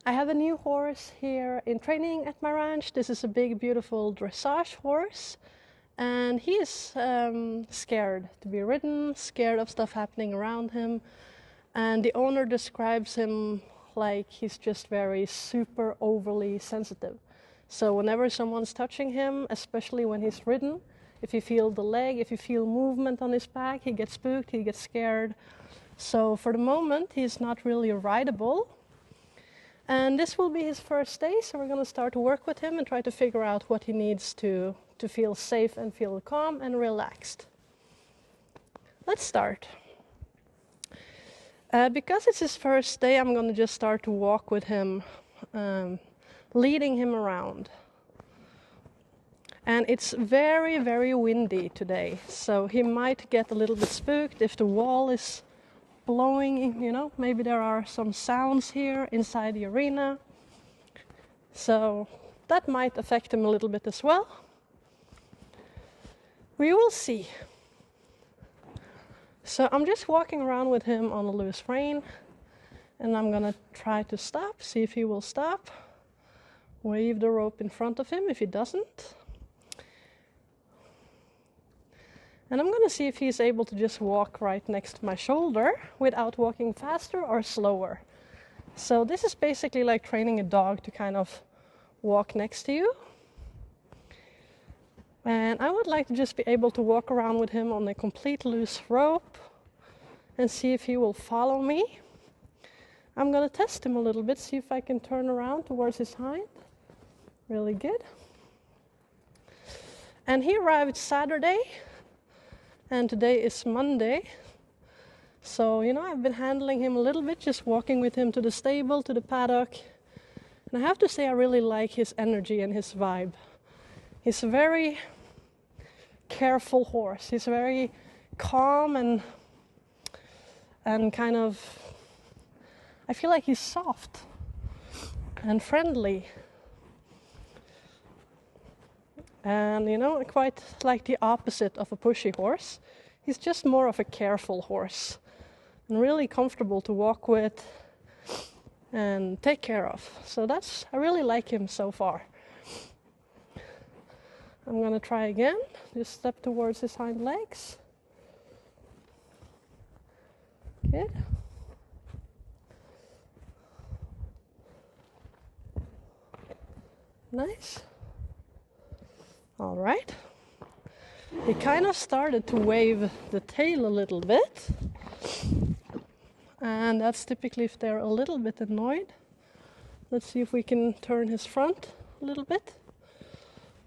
I have a new horse here in training at my ranch. This is a big, beautiful dressage horse. And he is scared to be ridden, scared of stuff happening around him. And the owner describes him like he's just very super overly sensitive. So whenever someone's touching him, especially when he's ridden, if you feel the leg, if you feel movement on his back, he gets spooked, he gets scared. So for the moment, he's not really rideable. And this will be his first day, so we're going to start to work with him and try to figure out what he needs to feel safe and feel calm and relaxed. Let's start. Because it's his first day, I'm going to just start to walk with him, leading him around. And it's very, very windy today, so he might get a little bit spooked if the wall is blowing, you know, maybe there are some sounds here inside the arena. So that might affect him a little bit as well. We will see. So I'm just walking around with him on a loose rein, and I'm gonna try to stop, see if he will stop. Wave the rope in front of him if he doesn't. And I'm gonna see if he's able to just walk right next to my shoulder without walking faster or slower. So this is basically like training a dog to kind of walk next to you. And I would like to just be able to walk around with him on a complete loose rope and see if he will follow me. I'm gonna test him a little bit, see if I can turn around towards his hind. Really good. And he arrived Saturday. And today is Monday. So, you know, I've been handling him a little bit, just walking with him to the stable, to the paddock. And I have to say I really like his energy and his vibe. He's a very careful horse. He's very calm and kind of, I feel like he's soft and friendly. And, you know, quite like the opposite of a pushy horse. He's just more of a careful horse and really comfortable to walk with and take care of. So I really like him so far. I'm going to try again. Just step towards his hind legs. Good. Nice. All right. He kind of started to wave the tail a little bit. And that's typically if they're a little bit annoyed. Let's see if we can turn his front a little bit.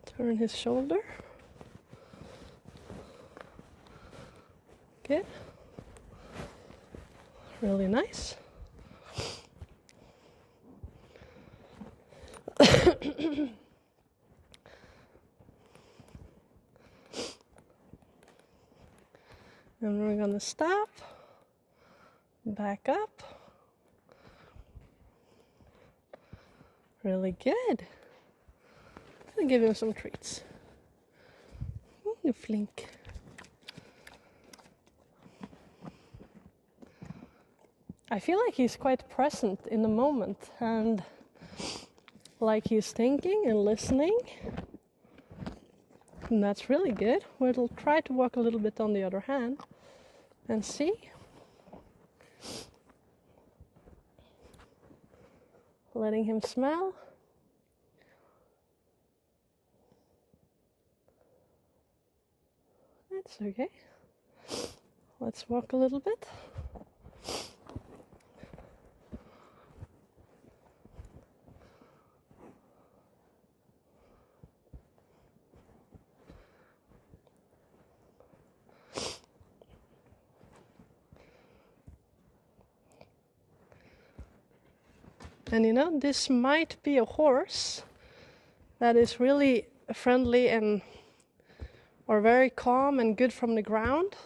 Turn his shoulder. Good. Really nice. And we're going to stop, back up. Really good. I'm going to give him some treats. You flink. I feel like he's quite present in the moment and like he's thinking and listening. And that's really good. We'll try to walk a little bit on the other hand and see. Letting him smell. That's okay. Let's walk a little bit. And you know, this might be a horse that is really friendly or very calm and good from the ground,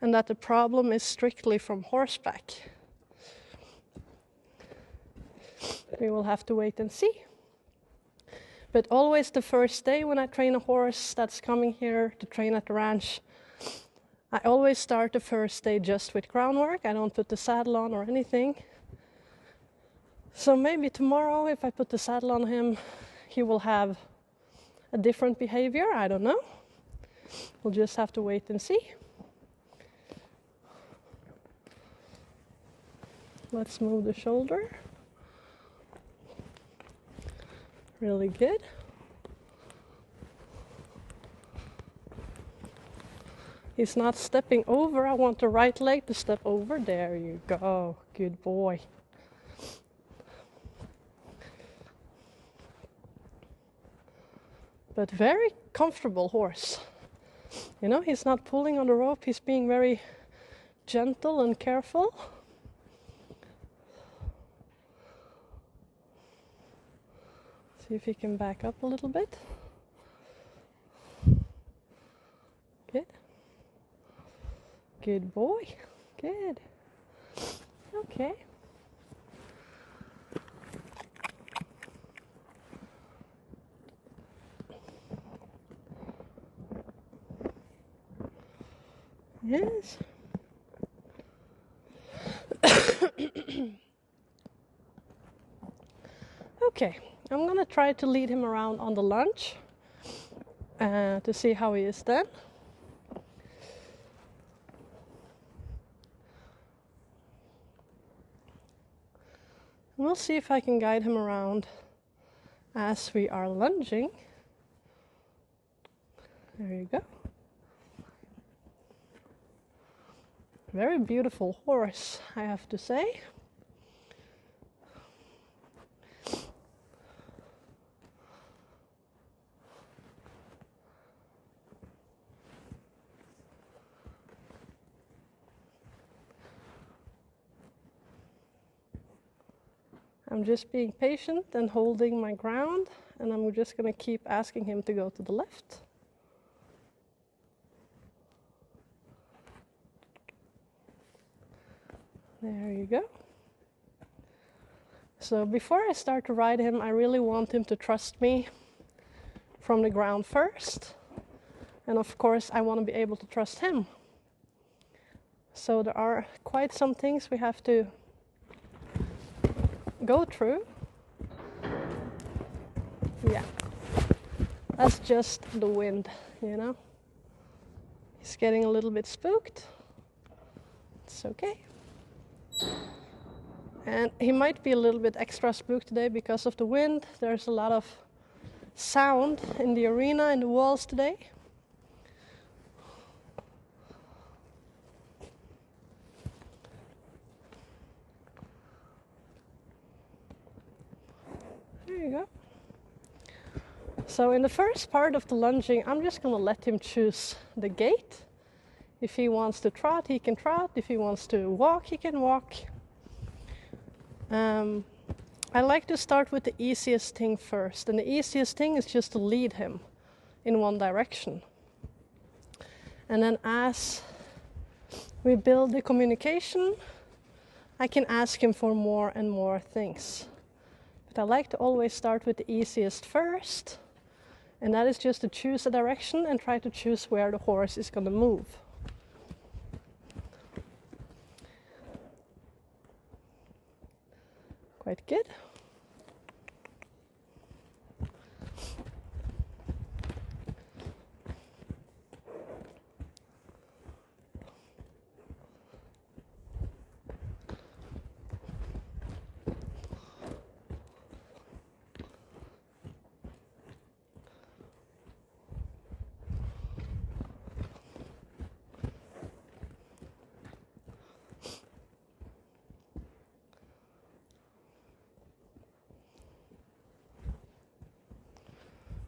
and that the problem is strictly from horseback. We will have to wait and see. But always the first day when I train a horse that's coming here to train at the ranch, I always start the first day just with groundwork. I don't put the saddle on or anything. So maybe tomorrow, if I put the saddle on him, he will have a different behavior. I don't know. We'll just have to wait and see. Let's move the shoulder. Really good. He's not stepping over. I want the right leg to step over. There you go. Good boy. But very comfortable horse. You know, he's not pulling on the rope. He's being very gentle and careful. See if he can back up a little bit. Good. Good boy. Good. Okay. Yes. Okay, I'm gonna try to lead him around on the lunge to see how he is then. We'll see if I can guide him around as we are lunging. There you go. Very beautiful horse, I have to say. I'm just being patient and holding my ground, and I'm just going to keep asking him to go to the left. There you go. So before I start to ride him, I really want him to trust me from the ground first. And of course, I want to be able to trust him. So there are quite some things we have to go through. Yeah, that's just the wind, you know. He's getting a little bit spooked. It's okay. And he might be a little bit extra spooked today because of the wind. There's a lot of sound in the arena, in the walls today. There you go. So in the first part of the lunging, I'm just going to let him choose the gait. If he wants to trot, he can trot. If he wants to walk, he can walk. I like to start with the easiest thing first. And the easiest thing is just to lead him in one direction. And then as we build the communication, I can ask him for more and more things. But I like to always start with the easiest first. And that is just to choose a direction and try to choose where the horse is going to move. Quite good.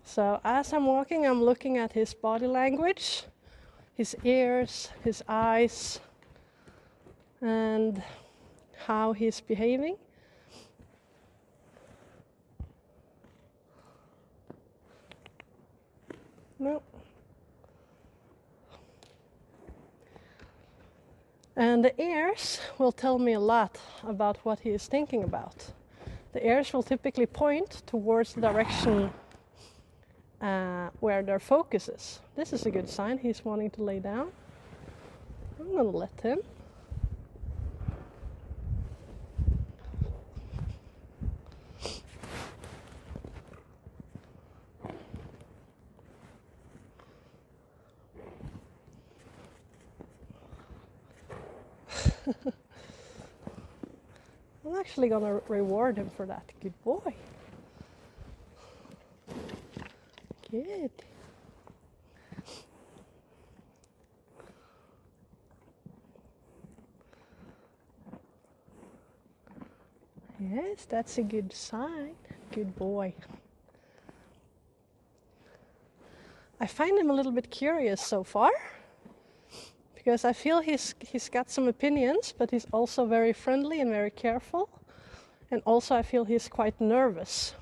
So as I'm walking, I'm looking at his body language, his ears, his eyes, and how he's behaving. No. And the ears will tell me a lot about what he is thinking about. The ears will typically point towards the direction where their focus is. This is a good sign. He's wanting to lay down. I'm going to let him. I'm actually gonna reward him for that. Good boy. Good. Yes, that's a good sign. Good boy. I find him a little bit curious so far, because I feel he's got some opinions, but he's also very friendly and very careful. And also I feel he's quite nervous.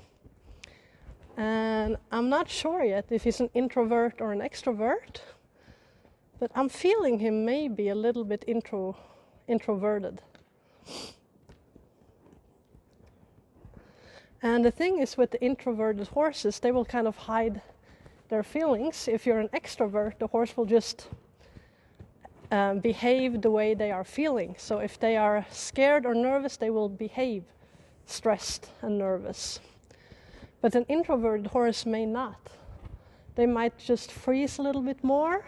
And I'm not sure yet if he's an introvert or an extrovert, but I'm feeling him maybe a little bit introverted. And the thing is, with the introverted horses, they will kind of hide their feelings. If you're an extrovert, the horse will just behave the way they are feeling. So if they are scared or nervous, they will behave stressed and nervous. But an introverted horse may not. They might just freeze a little bit more,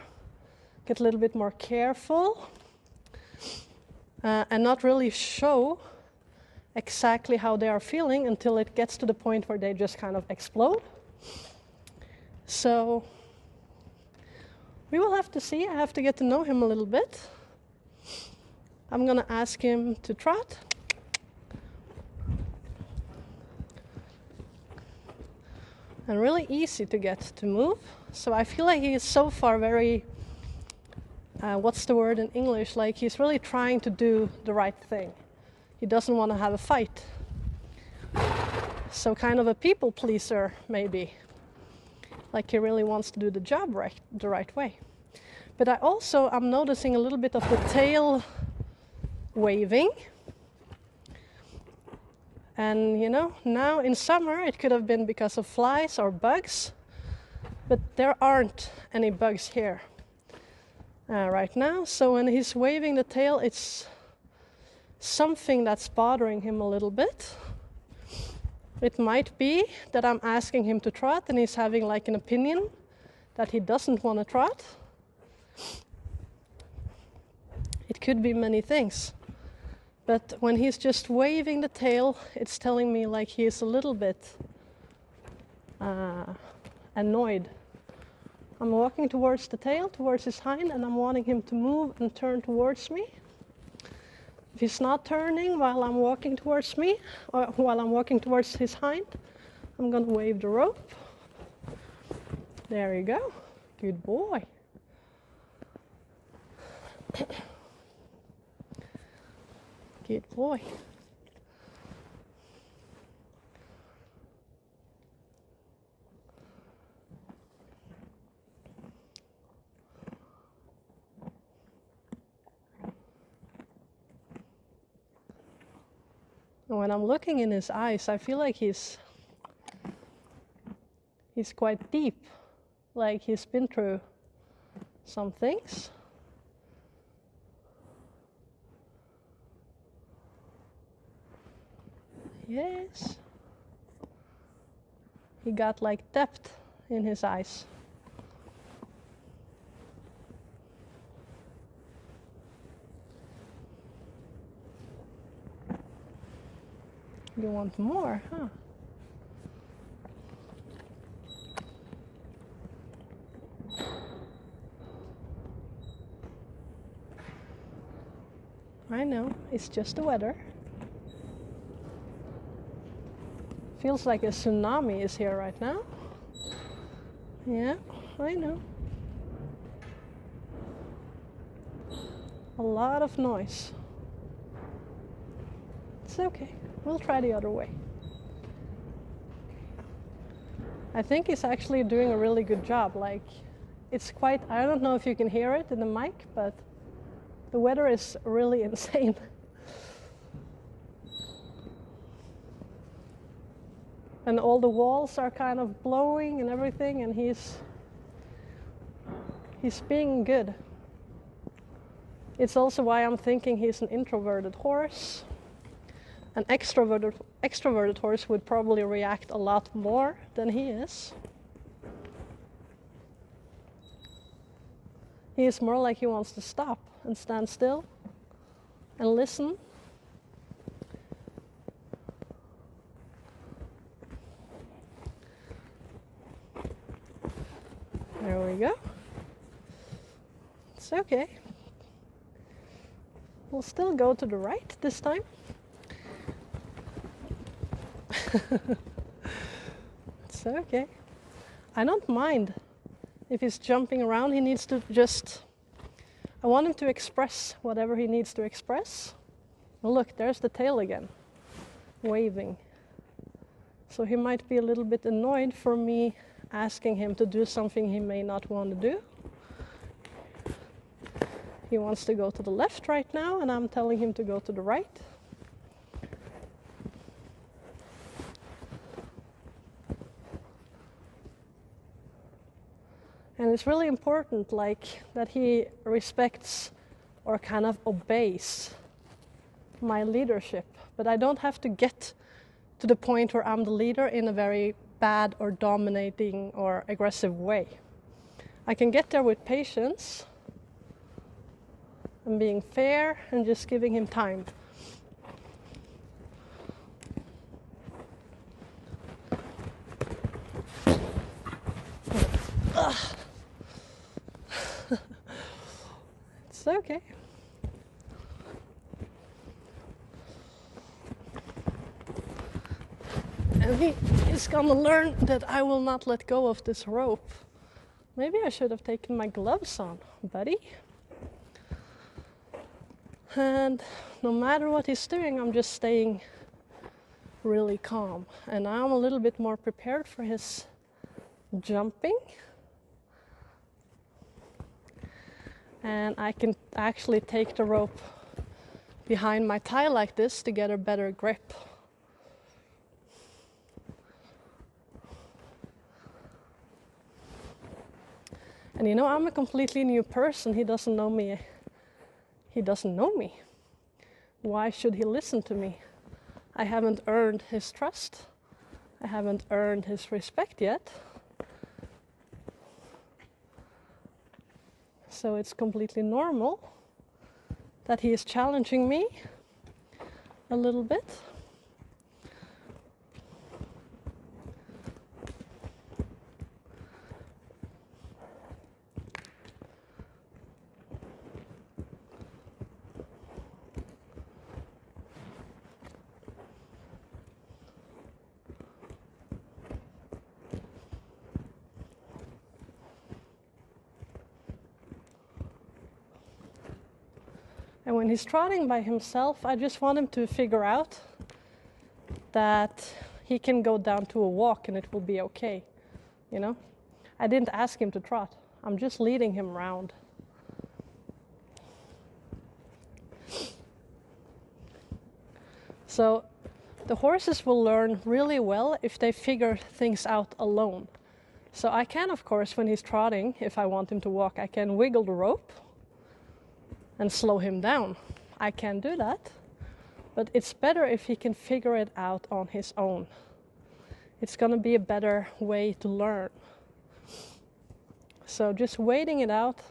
get a little bit more careful, and not really show exactly how they are feeling until it gets to the point where they just kind of explode. So we will have to see. I have to get to know him a little bit. I'm gonna ask him to trot. And really easy to get to move. So I feel like he is so far very, what's the word in English? Like he's really trying to do the right thing. He doesn't want to have a fight. So kind of a people pleaser, maybe. Like he really wants to do the job the right way. But I'm noticing a little bit of the tail waving. And you know, now in summer it could have been because of flies or bugs, but there aren't any bugs here right now. So when he's waving the tail, it's something that's bothering him a little bit. It might be that I'm asking him to trot and he's having like an opinion that he doesn't want to trot. It could be many things. But when he's just waving the tail, it's telling me like he is a little bit annoyed. I'm walking towards the tail, towards his hind, and I'm wanting him to move and turn towards me. If he's not turning while I'm walking towards me, or while I'm walking towards his hind, I'm going to wave the rope. There you go. Good boy. Good boy. And when I'm looking in his eyes, I feel like he's quite deep, like he's been through some things. Yes. He got like depth in his eyes. You want more, huh? I know, it's just the weather. Feels like a tsunami is here right now. Yeah, I know. A lot of noise. It's okay. We'll try the other way. I think he's actually doing a really good job. Like, it's quite, I don't know if you can hear it in the mic, but the weather is really insane. And all the walls are kind of blowing and everything, and he's being good. It's also why I'm thinking he's an introverted horse. An extroverted horse would probably react a lot more than he is. He is more like he wants to stop and stand still and listen. There we go. It's okay. We'll still go to the right this time. It's okay. I don't mind if he's jumping around. He needs to just... I want him to express whatever he needs to express. Well, look, there's the tail again, waving. So he might be a little bit annoyed for me asking him to do something he may not want to do. He wants to go to the left right now, and I'm telling him to go to the right. And it's really important, like, that he respects or kind of obeys my leadership. But I don't have to get to the point where I'm the leader in a very bad or dominating or aggressive way. I can get there with patience and being fair and just giving him time. It's okay. And he is gonna learn that I will not let go of this rope. Maybe I should have taken my gloves on, buddy. And no matter what he's doing, I'm just staying really calm. And I'm a little bit more prepared for his jumping. And I can actually take the rope behind my thigh like this to get a better grip. And you know, I'm a completely new person. He doesn't know me. He doesn't know me. Why should he listen to me? I haven't earned his trust. I haven't earned his respect yet. So it's completely normal that he is challenging me a little bit. And when he's trotting by himself, I just want him to figure out that he can go down to a walk and it will be okay, you know? I didn't ask him to trot. I'm just leading him around. So the horses will learn really well if they figure things out alone. So I can, of course, when he's trotting, if I want him to walk, I can wiggle the rope and slow him down. I can do that, but it's better if he can figure it out on his own. It's gonna be a better way to learn. So just waiting it out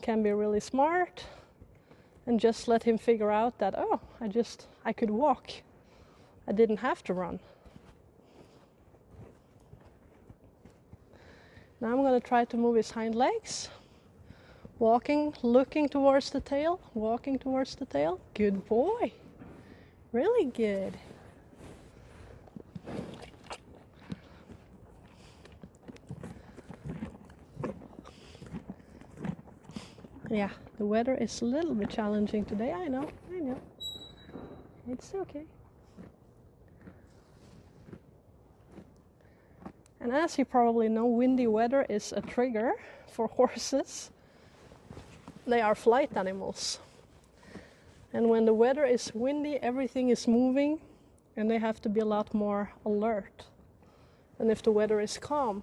can be really smart, and just let him figure out that, oh, I could walk. I didn't have to run. Now I'm gonna try to move his hind legs. Walking, looking towards the tail, walking towards the tail. Good boy. Really good. Yeah, the weather is a little bit challenging today. I know. It's okay. And as you probably know, windy weather is a trigger for horses. They are flight animals. And when the weather is windy, everything is moving and they have to be a lot more alert than if the weather is calm.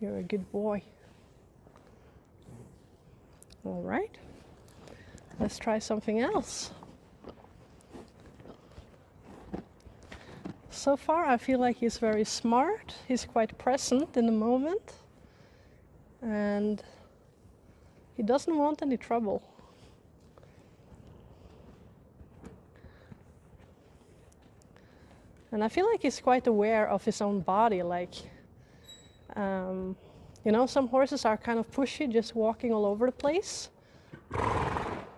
You're a good boy. All right. Let's try something else. So far I feel like he's very smart. He's quite present in the moment. And he doesn't want any trouble. And I feel like he's quite aware of his own body. Like, you know, some horses are kind of pushy, just walking all over the place.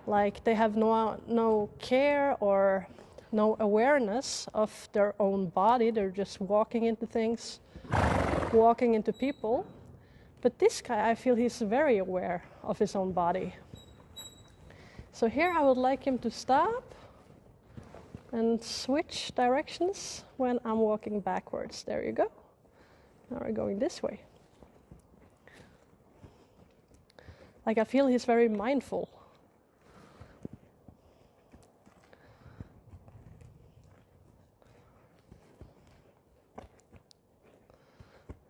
Like they have no care or no awareness of their own body. They're just walking into things, walking into people. But this guy, I feel he's very aware of his own body. So here I would like him to stop and switch directions when I'm walking backwards. There you go. Now we're going this way. Like I feel he's very mindful.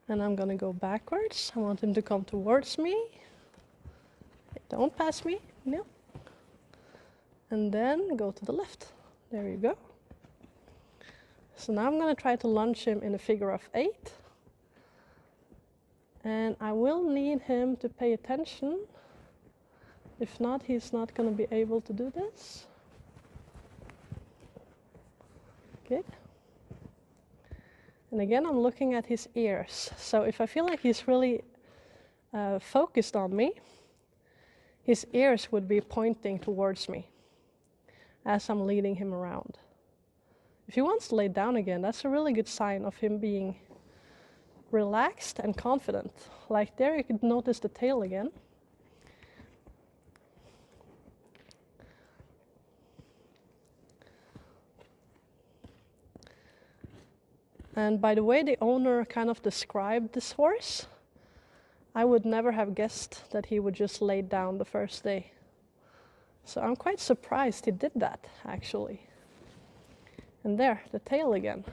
And I'm gonna go backwards. I want him to come towards me. Don't pass me, no. And then go to the left. There you go. So now I'm gonna try to lunge him in a figure of 8. And I will need him to pay attention. If not, he's not gonna be able to do this. Good. And again, I'm looking at his ears. So if I feel like he's really focused on me, his ears would be pointing towards me as I'm leading him around. If he wants to lay down again, that's a really good sign of him being relaxed and confident. Like there you could notice the tail again. And by the way the owner kind of described this horse, I would never have guessed that he would just lay down the first day. So I'm quite surprised he did that, actually. And there, the tail again,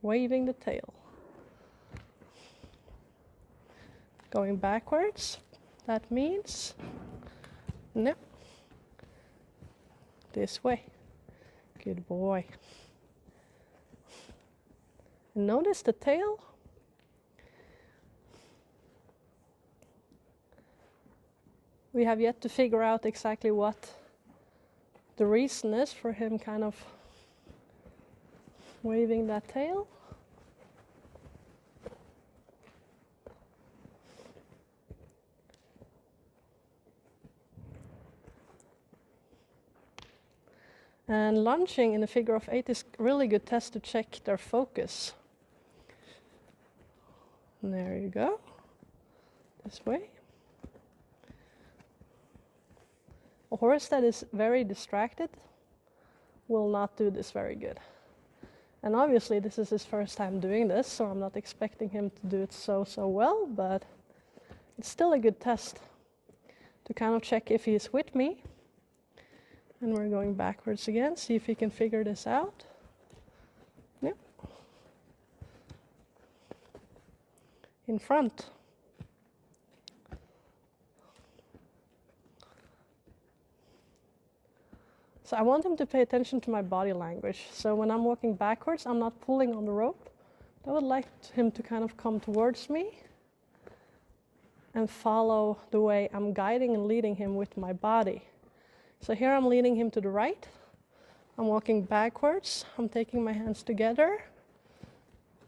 waving the tail. Going backwards, that means, no, this way. Good boy. And notice the tail. We have yet to figure out exactly what the reason is for him kind of waving that tail. And lunging in a figure of 8 is a really good test to check their focus. And there you go. This way. A horse that is very distracted will not do this very good. And obviously this is his first time doing this, so I'm not expecting him to do it so well, but it's still a good test to kind of check if he's with me. And we're going backwards again, see if he can figure this out. Yep. In front. So I want him to pay attention to my body language. So when I'm walking backwards, I'm not pulling on the rope. I would like him to kind of come towards me and follow the way I'm guiding and leading him with my body. So here I'm leading him to the right. I'm walking backwards. I'm taking my hands together.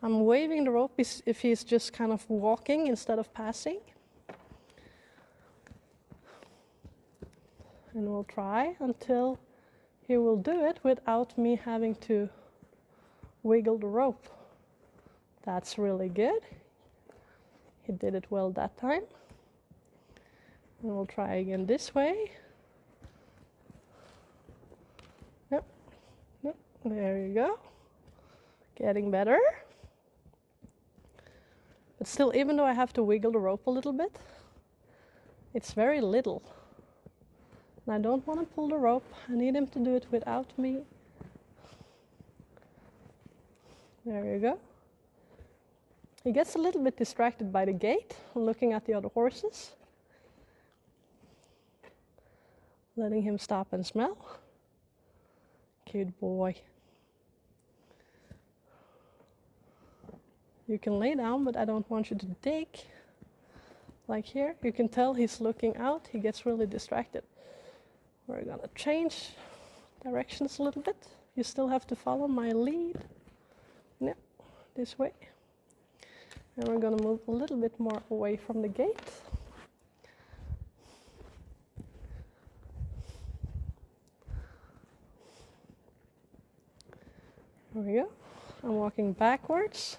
I'm waving the rope if he's just kind of walking instead of passing. And we'll try until he will do it without me having to wiggle the rope. That's really good. He did it well that time. And we'll try again this way. Yep. Yep. There you go. Getting better. But still, even though I have to wiggle the rope a little bit, it's very little. And I don't want to pull the rope. I need him to do it without me. There you go. He gets a little bit distracted by the gate, looking at the other horses. Letting him stop and smell. Good boy. You can lay down, but I don't want you to dig. Like here, you can tell he's looking out. He gets really distracted. We're gonna change directions a little bit. You still have to follow my lead. No, this way. And we're gonna move a little bit more away from the gate. There we go. I'm walking backwards.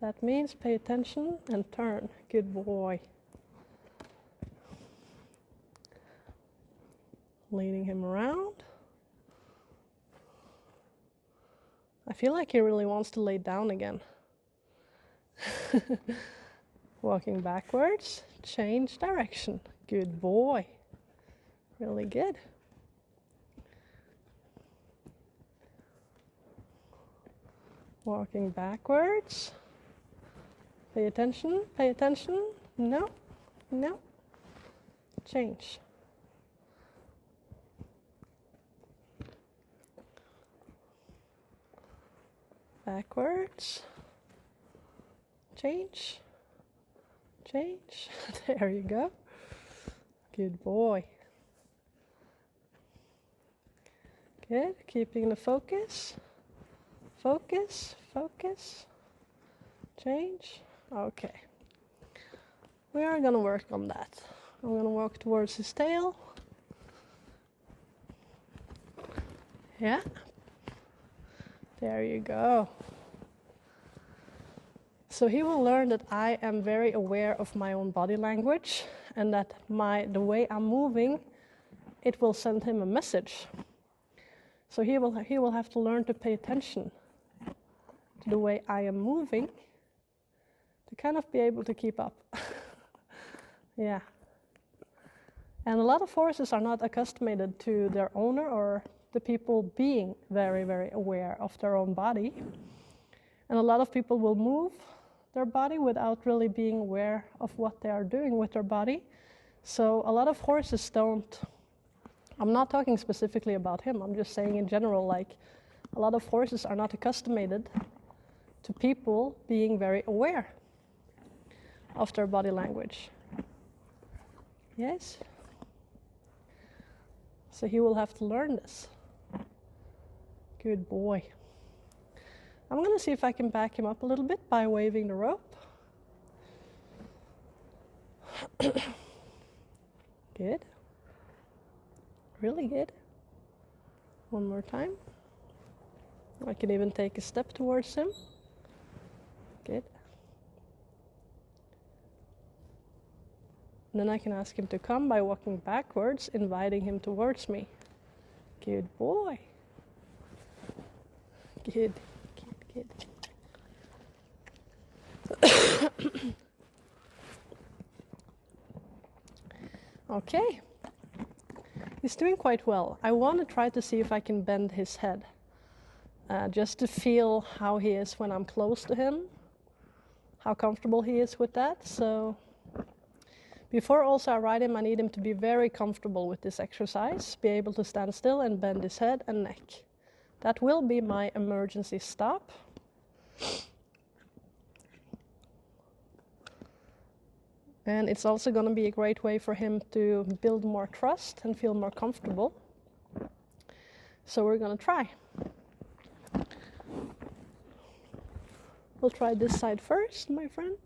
That means pay attention and turn. Good boy. Leading him around. I feel like he really wants to lay down again. Walking backwards, change direction. Good boy. Really good. Walking backwards. Pay attention, pay attention. No, no. Change. Backwards. Change. Change. There you go. Good boy. Good. Keeping the focus. Focus, focus. Change. Okay. We are going to work on that. I'm going to walk towards his tail. Yeah. There you go. So he will learn that I am very aware of my own body language and that the way I'm moving, it will send him a message. So he will have to learn to pay attention to the way I am moving to kind of be able to keep up. Yeah. And a lot of horses are not accustomed to their owner or the people being very, very aware of their own body. And a lot of people will move their body without really being aware of what they are doing with their body. So a lot of horses don't, I'm not talking specifically about him, I'm just saying in general, like a lot of horses are not accustomed to people being very aware of their body language. Yes? So he will have to learn this. Good boy. I'm going to see if I can back him up a little bit by waving the rope. Good. Really good. One more time. I can even take a step towards him. Good. And then I can ask him to come by walking backwards, inviting him towards me. Good boy. Good, good, good. Okay. He's doing quite well. I want to try to see if I can bend his head. Just to feel how he is when I'm close to him. How comfortable he is with that. So before also I ride him, I need him to be very comfortable with this exercise. Be able to stand still and bend his head and neck. That will be my emergency stop. And it's also going to be a great way for him to build more trust and feel more comfortable. So we're going to try. We'll try this side first, my friend.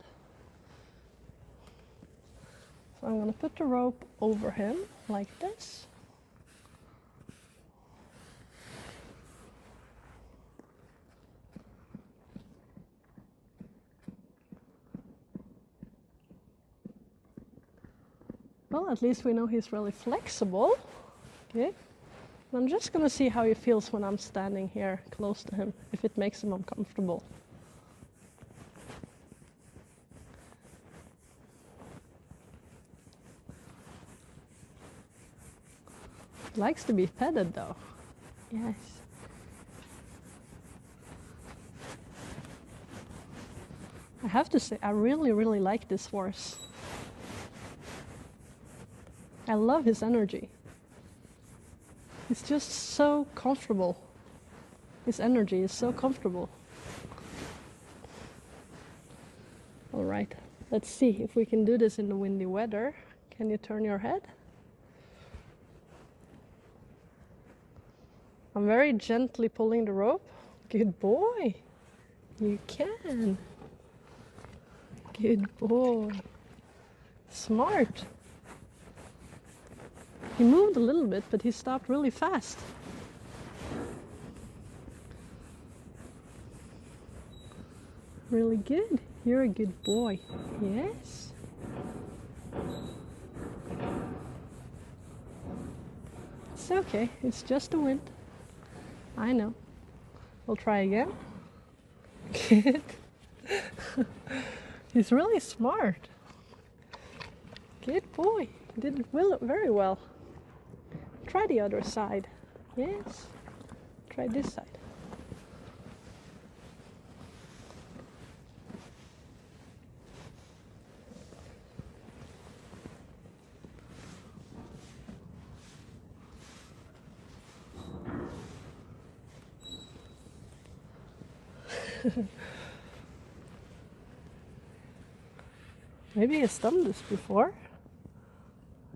So I'm going to put the rope over him like this. Well, at least we know he's really flexible. Okay. And I'm just going to see how he feels when I'm standing here close to him, if it makes him uncomfortable. He likes to be petted though. Yes. I have to say, I really, really like this horse. I love his energy. He's just so comfortable. His energy is so comfortable. All right, let's see if we can do this in the windy weather. Can you turn your head? I'm very gently pulling the rope. Good boy. You can. Good boy. Smart. He moved a little bit, but he stopped really fast. Really good. You're a good boy. Yes. It's okay. It's just the wind. I know. We'll try again. Good. He's really smart. Good boy. He did it very well. Try the other side. Yes. Try this side. Maybe he's done this before.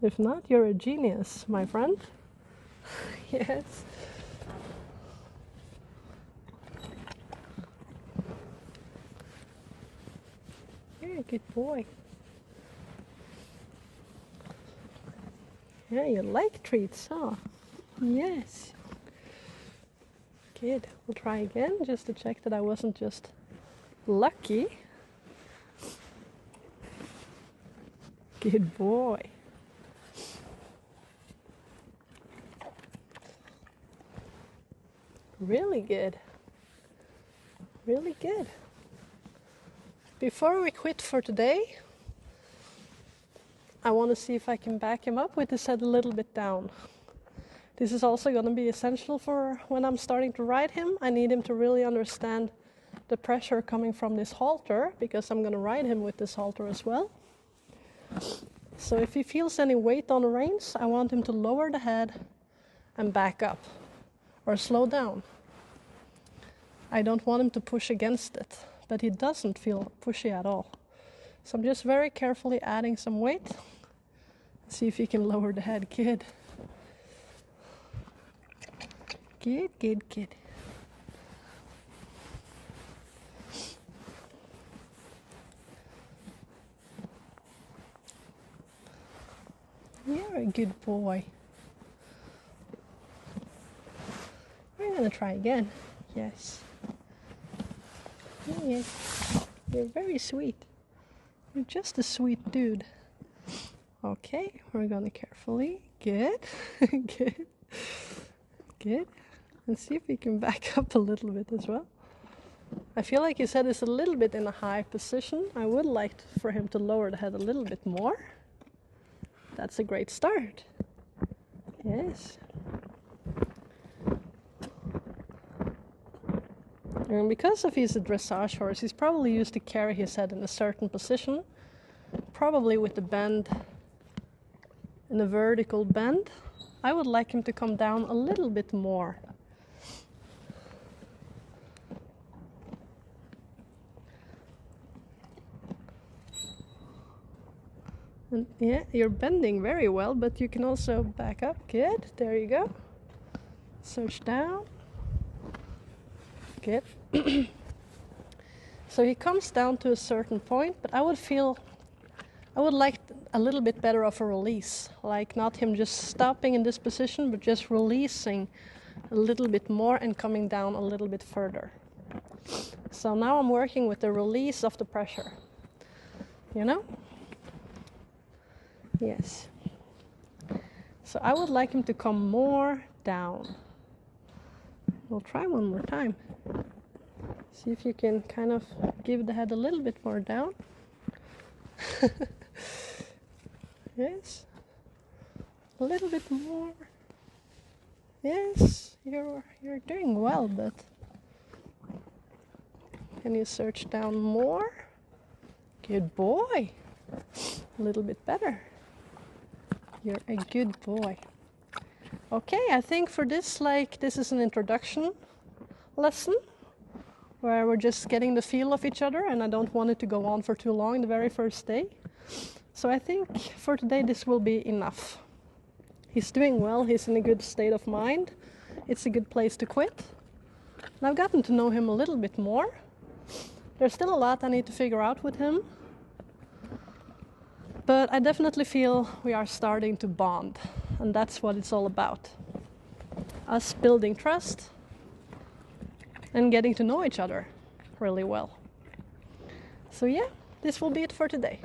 If not, you're a genius, my friend. Yes. You're a good boy. Yeah, you like treats, huh? Yes. Good. We'll try again just to check that I wasn't just lucky. Good boy. Really good. Really good. Before we quit for today, I want to see if I can back him up with his head a little bit down. This is also going to be essential for when I'm starting to ride him. I need him to really understand the pressure coming from this halter, because I'm going to ride him with this halter as well. So if he feels any weight on the reins, I want him to lower the head and back up or slow down. I don't want him to push against it, but he doesn't feel pushy at all. So I'm just very carefully adding some weight. See if he can lower the head. Good. Good, good, good. You're a good boy. We're gonna try again. Yes. Yes. You're very sweet. You're just a sweet dude. Okay, we're gonna carefully. Good. Good. Good. And see if we can back up a little bit as well. I feel like his head is a little bit in a high position. I would like for him to lower the head a little bit more. That's a great start. Yes. And because of he's a dressage horse, he's probably used to carry his head in a certain position, probably with the bend, in a vertical bend. I would like him to come down a little bit more. And yeah, you're bending very well, but you can also back up. Good, there you go. Search down. Good. So he comes down to a certain point, but I would like a little bit better of a release. Like not him just stopping in this position, but just releasing a little bit more and coming down a little bit further. So now I'm working with the release of the pressure. You know? Yes. So I would like him to come more down. We'll try one more time. See if you can kind of give the head a little bit more down. Yes. A little bit more. Yes, you're doing well, but can you search down more? Good boy. A little bit better. You're a good boy. Okay, I think for this, this is an introduction lesson. where we're just getting the feel of each other, and I don't want it to go on for too long the very first day. So I think for today this will be enough. He's doing well, he's in a good state of mind. It's a good place to quit. And I've gotten to know him a little bit more. There's still a lot I need to figure out with him. But I definitely feel we are starting to bond, and that's what it's all about. Us building trust and getting to know each other really well. So yeah, this will be it for today.